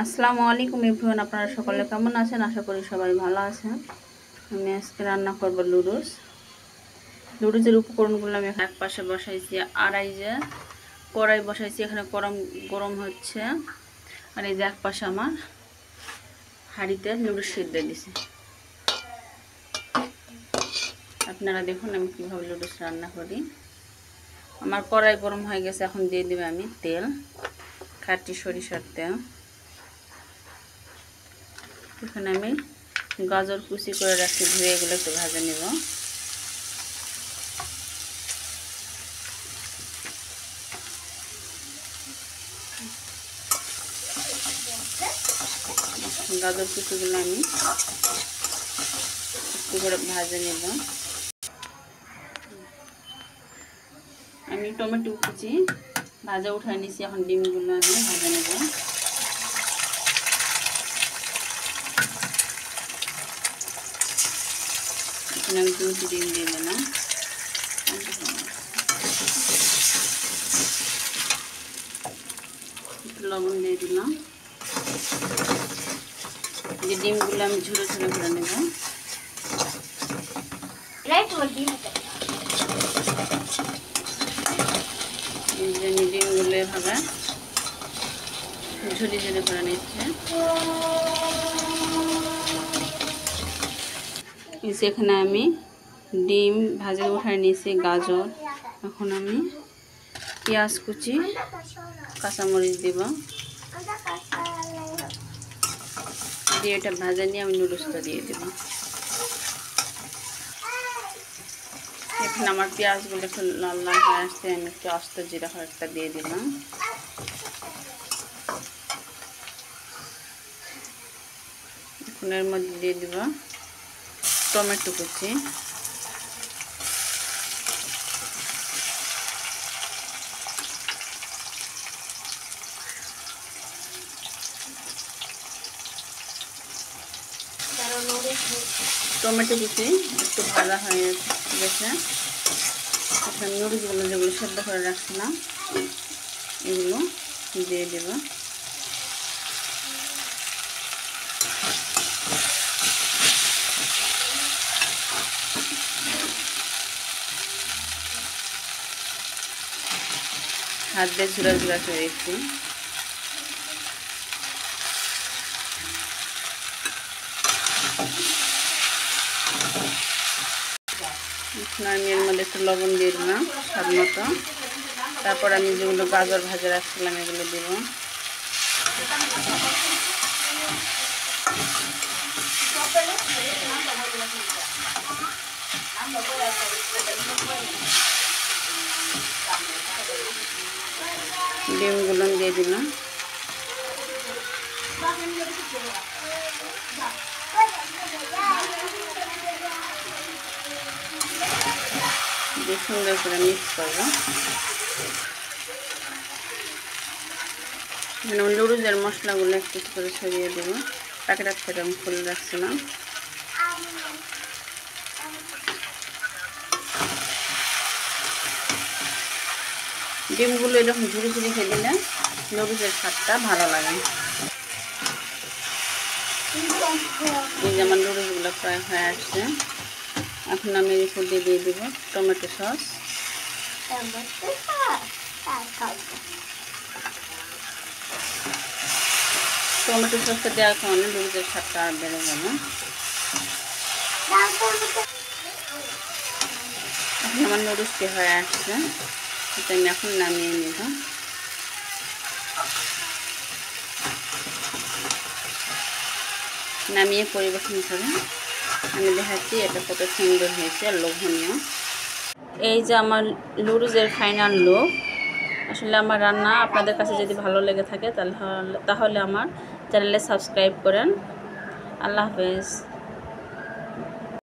আসসালামু আলাইকুম এভরিওয়ান, আপনারা সকলে কেমন আছেন? আশা করি সবাই ভালো আছেন। আমি আজকে রান্না করব লুডুসের উপকরণগুলো আমি এক পাশে বসাইছি, আর এই যে কড়াই বসাইছি, এখানে গরম হচ্ছে। আর এই যে এক পাশে আমার হাঁড়িতে লুডুস সিদ্ধ দিছি। আপনারা দেখুন আমি কীভাবে লুডুস রান্না করি। আমার কড়াই গরম হয়ে গেছে, এখন দিয়ে দেবে আমি তেল, খাঁটি সরিষার তেল। এখানে আমি গাজর কুচি করে রাখছি, ধুয়ে এগুলো একটু ভাজে নেব। গাজর কুচিগুলো আমি একটু করে ভাজে নেব। আমি টমেটো কুচি ভাজা উঠায় নিয়েছি, এখন ডিমগুলো আমি ভাজে নেব। এখানে আমি 2টি ডিম দিয়ে দিলাম। একটু লবণ দিয়ে দিলাম। যে ডিমগুলো আমি ঝুড়ে ঝুড়ে করে নেব। ডিমগুলো এভাবে ঝুড়ি ঝুড়ি করে নিচ্ছে। সেখানে আমি ডিম ভাজে উঠায় নিয়েছি, গাজর। এখন আমি পেঁয়াজ কুচি, কাঁচামরিচ দিব, দিয়ে এটা ভাজা নিয়ে আমি নুডলসটা দিয়ে দেব। এখানে আমার পেঁয়াজগুলো একটু লাল লাল হয়ে আসছে, আমি একটু আস্ত জিরা কয়েকটা দিয়ে দিলাম। এখন এর মধ্যে দিয়ে দিব টমেটো কুচি, টমেটো কুচি একটু ভাজা হয়ে গেছে। এখন নুডলসগুলো যেগুলো সেদ্ধ করে রাখছিলাম এগুলো দিয়ে দেব। হাত দিয়ে ঝুড়া ঝুড়া করে একটু আমি এর মধ্যে একটু লবণ দিয়ে দিলাম স্বাদ মতো। তারপর আমি যেগুলো গাজর ভাজা রাখছিলাম এগুলো দেব। ডিমগুলো দিয়ে দিলাম। সুন্দর করে মিক্স করবো। লুডুসের মশলাগুলো একটু করে ছড়িয়ে দেবো। প্যাকেট থেকে আমি খুলে রাখছিলাম। ডিমগুলো এরকম ঝুড়ি ঝুড়ি খেয়ে দিলে লুডুসের স্বাদটা ভালো লাগে। এই যে আমার লুডুসগুলো প্রায় হয়ে আসছে। এখন আমি এর উপর দিয়ে দেবো টমেটো সস। টমেটো সসটা দেওয়ার কারণে লুডুসের স্বাদটা আর বেড়ে যাবে। এখন আমার নুডলসটি হয়ে আসছে, এটা আমি এখন নামিয়ে নেব। নামিয়ে পরিবেশন করে আমি দেখাচ্ছি এটা কত সুন্দর হয়েছে আর লোভনীয়। এই যে আমার লুডুসের ফাইনাল লুক। আসলে আমার রান্না আপনাদের কাছে যদি ভালো লেগে থাকে তাহলে আমার চ্যানেলে সাবস্ক্রাইব করেন। আল্লাহ হাফেজ।